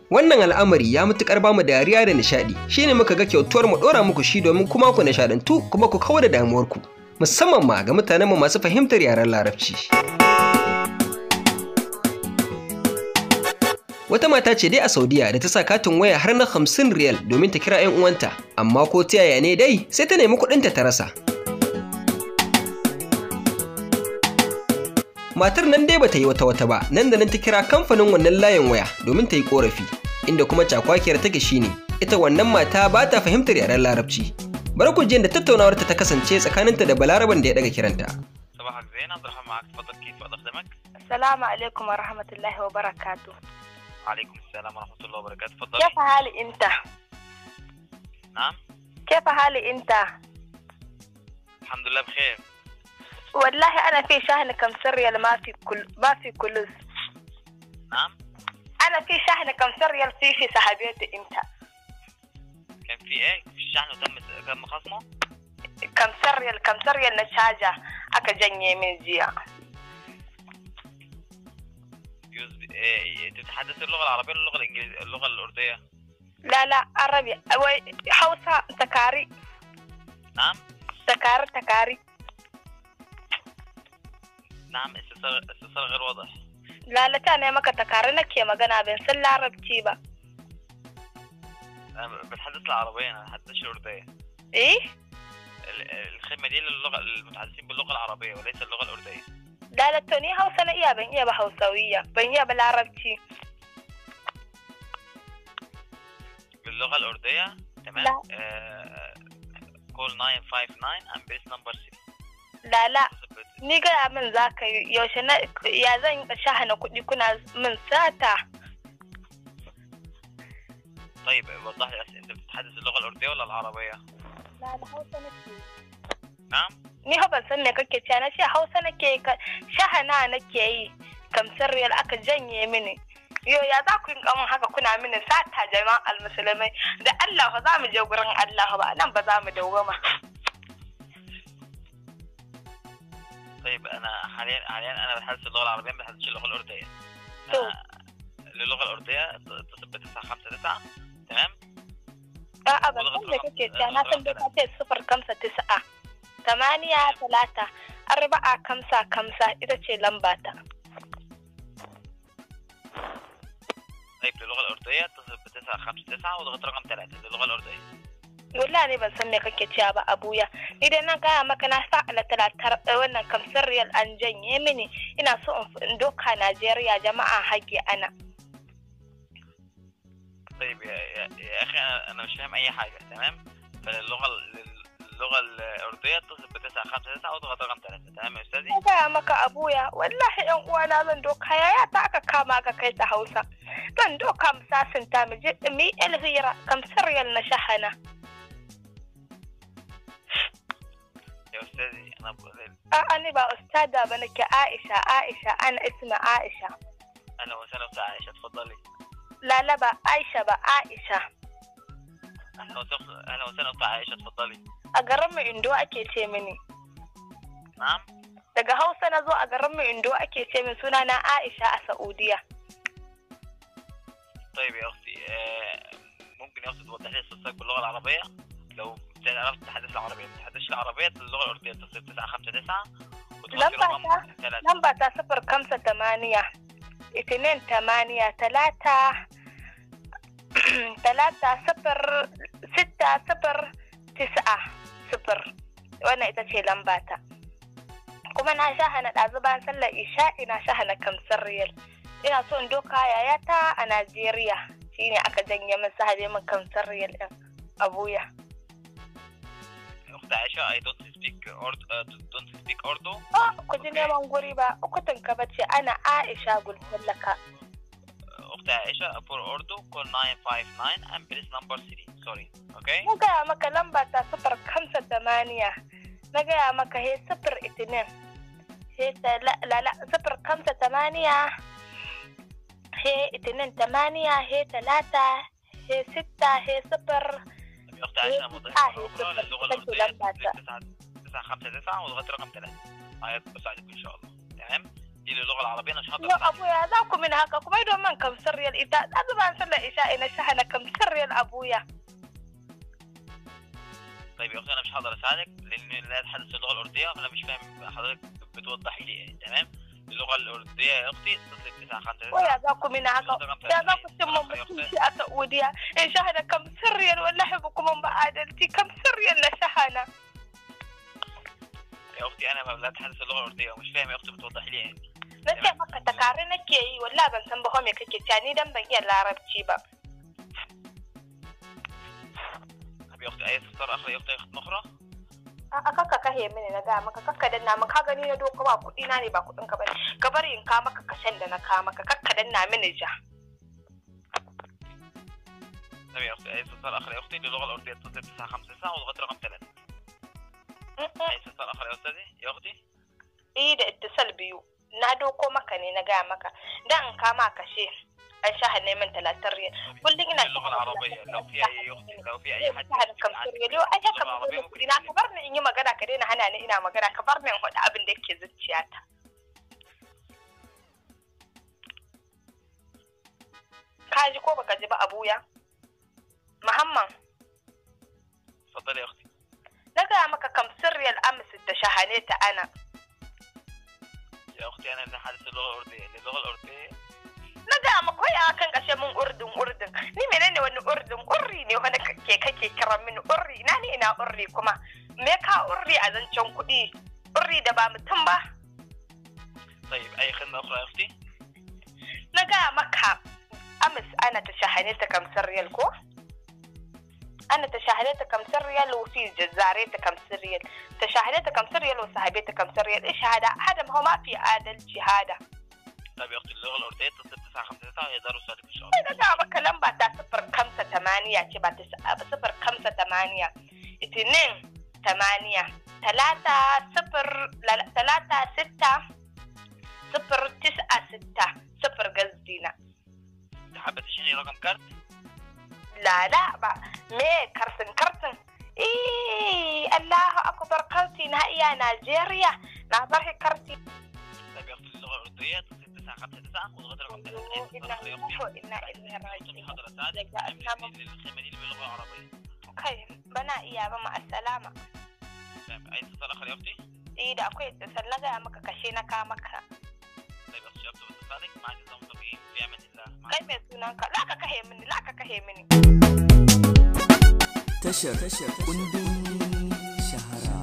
Wannan al'amari ya matuƙar bamu dariya da nishaɗi, shine muka ga kyautuwar mu ɗora muku shi domin kuma ku nishaɗantu kuma ku kawar da damuwarku, musamman ma ga mutanenmu masu fahimtar yaren Larabci. Wata mata ce dai a Saudiya da ta sa katin waya har na 50 riyal domin ta kira 'yan uwanta, amma ko ta yaya ne dai sai ta nemi kuɗinta ta rasa. Matar nan dai bata yi wata ba, nan da nan ta kira kamfanin wannan layin waya domin ta yi ƙorafi, inda kuma cakwakiyar take shine ita wannan mata ba ta fahimtar yaren Larabci. Bari ku ji da tattaunawarta ta kasance tsakaninta da Balaraban da ya daga kiranta. Assalamu alaikum wa rahmatullahi wa barakatuh. عليكم السلام ورحمة الله وبركاته. تفضلي. كيف حالي أنت؟ نعم. كيف حالي أنت؟ الحمد لله بخير. والله أنا في شحن كم ريال ما في كلوز. نعم. أنا في شحن كم ريال في صاحبيتي أنت. كان في إيه؟ في شحن وتم خصمه؟ كم ريال نشاجة أكجني من جيا. تتحدث اللغة العربية ولا اللغة الإنجليزية اللغة الأردية؟ لا عربي حوسة تكاري. نعم. تكاري. نعم استفسار غير واضح. لا تاني مكا تكاري نكي مغانا بنسل العربي با. أنا بتحدث العربية، أنا بتحدثش الأردية. إيه؟ الخدمة دي للغة المتحدثين باللغة العربية وليس اللغة الأردية. لا توني هوسة نئيا بنئيا بحوسوية بنئيا بالعربي. باللغة الأردية تمام. لا. call 959 and press number 6. لا ni gaya min za ka yi yaushe na ya zan shahana kuɗi kuna min sata. طيب وضح لي أنت بتتحدث اللغة الأردية ولا العربية؟ لا هوسة nake. نعم. Ni ban san me kake cewa na ce Hausa nake shahana nake yi kamsar riyal aka janye mini. Yo ya za ku yi kaman haka kuna mini sata jama'al musulmai da Allah za mu je gurin Allah ba nan ba za mu dawwama. طيب أنا حاليا أنا بتحدث اللغة العربية ما بتحدثش اللغة الأردية. للغة الأردية اتصل ب959 تمام؟ ban san me kake cewa na san da ka ce 059 8 3 4 5 ita ce lamba ta. طيب للغة الأردية اتصل ب959 واضغط رقم 3 للغة الأردية. wallahi ban san me kake cewa ba abuya ni dai na gaya maka na fa'ala talatar wannan kamsar riyal an janye mini ina so in doka Najeriya jama'a haƙi ana. طيب يا أخي أنا مش فاهم أي حاجة تمام. اللغة الأردية اتصل ب959 واضغط رقم 3 تمام يا أستاذي؟ na gaya maka abuya wallahi yan uwana zan doka yaya ta aka kama aka kai ta Hausa zan doka mu sasinta mu je mu yi alhira kamsar riyal na shahana. يا أستاذي أنا أنا بقى أستاذة بنك عائشة أنا اسمي عائشة. أهلا وسهلا أختي عائشة تفضلي. لا بقى عائشة بقى عائشة. أهلا وسهلا أختي عائشة تفضلي. أقرب من إندو أكيد مني. نعم. daga Hausa na zo a garin mu Indo ake ce min sunana Aisha a Saudiya. طيب يا أختي ممكن يا أختي توضح لي صوتك باللغة العربية؟ لو عرفت تتحدث العربية ما تتحدثش العربية اللغة الأردية اتصل 959 وتغطي رقم 3. لمبة 058 2 8 3 0 6 0 9 0 wannan ita ce lambata. Kuma na shahana ɗazu bayan sallar isha'i na shahana kamsar riyal. Ina so in doka yayata a Najeriya shine aka janye min sahabe min kamsar riyal ɗin abuya. أختي عائشة I don't speak Urdu. ku ji neman guri ba ukutun ka bace ana Aisha gulmallaka. أختي عائشة for Urdu call 959 and press number 3. Sorry. Okay? Na gaya maka lamba ta 058 na gaya maka he 0 he 058 he 2 8 he 3 he 6 he 0 أختي عائشة موضح اللغة الأردية 959 واضغط رقم 3. بساعدك إن شاء الله. تمام؟ دي للغه العربيه انا مش هقدر يا ابويا ذاكم من هكا كما يدوم من كم سر ريال اذا ازبان صلى عشاء انا شحنه كم سر ريال ابويا. طيب يا اختي انا مش هقدر اساعدك لان لا اتحدث اللغه الارديه فانا مش فاهم حضرتك بتوضحي لي ايه. تمام اللغه الارديه يا اختي 0959 ويا ذاكم من هكا يا ذاكم تمم بتمشي اتوديا ان شحنه كم سر ريال ولا حبكم من بعدلتي كم سر ريال شحنه. يا اختي انا لا اتحدث اللغه الارديه ومش فاهم يا اختي بتوضحي لي ايه. nace maka takare nake yi wallahi ban san ba me kake cewa ni dan ban iya larabci ba. طب يا اختي اي استفسار اخر يا اختي اخرى؟ a kakka kahe mini na ga maka kakka danna maka ka gani na doko ba kudi na ne ba kudin ka bane ka bari in ka maka kashen da na ka maka kakka danna mini ja. طب يا اختي اي استفسار اخر يا اختي للغه الارديه 0959 والغد رقم 3. اي استفسار اخر يا استاذي يا اختي؟ ايه da ittisal biyu na doko maka ne na ga maka dan in ka maka kashe an shaha neman 30 riyal kullum ina اللغه العربيه لو في اي اختي لو في اي حد kam riyal yau ai haka mun ina ka bar ni in yi magana ka daina hana ni ina magana ka bar ni in faɗi abin da yake zuciyata. ka ji ko baka ji ba abuya Muhammad اتفضلي يا اختي. na ga maka kam sirriyal amis da shahaneta ana يا اختي انا اتحدث اللغه الارديه اللغه الارديه na ga maka ya kan kashe mun urdun ni menene wani urdun urri ne wani kake kira mini urri na ne ina urri kuma me ka urri a zancen kuɗi urri da ba mutum ba. طيب اي خدمه اخرى يا اختي؟ na ga maka amis ana ta shahaneta kam sirriyal ko أنا تشاهدت كم سر ريال وفي جزاريت كم سر ريال تشاهدت كم سر ريال وصاحبيت كم سر ريال إيش هذا ما هو ما في عادل هذا. طيب يا أختي اللغة الأردية 0959 يقدروا يساعدوك إن شاء الله. إذا جاب كلام بعد 058 تبع 058 2 8 3 0 لا 3 6 0 9 6 0 قصدينا. حابة تشيلي رقم كارت؟ لا بقى مي كرتن إيه الله أكبر كرتي نهائية نيجيريا نعبر كرتي. طيب يا أختي اللغة الأردية 0959 والغد رقم 3. إنا إليه راجعون. حاضر أساعدك للخدمة دي باللغة العربية. أوكي بنا إياه مع السلامة. طيب أي اتصال آخر يا أختي؟ إيه ده أكوي اتصال لقى مك كشينا كامك. طيب أختي شابت باتصالك مع نظام طبيعي في أمان الله. كيف يسونك لا كهي مني تشر كندن شهرا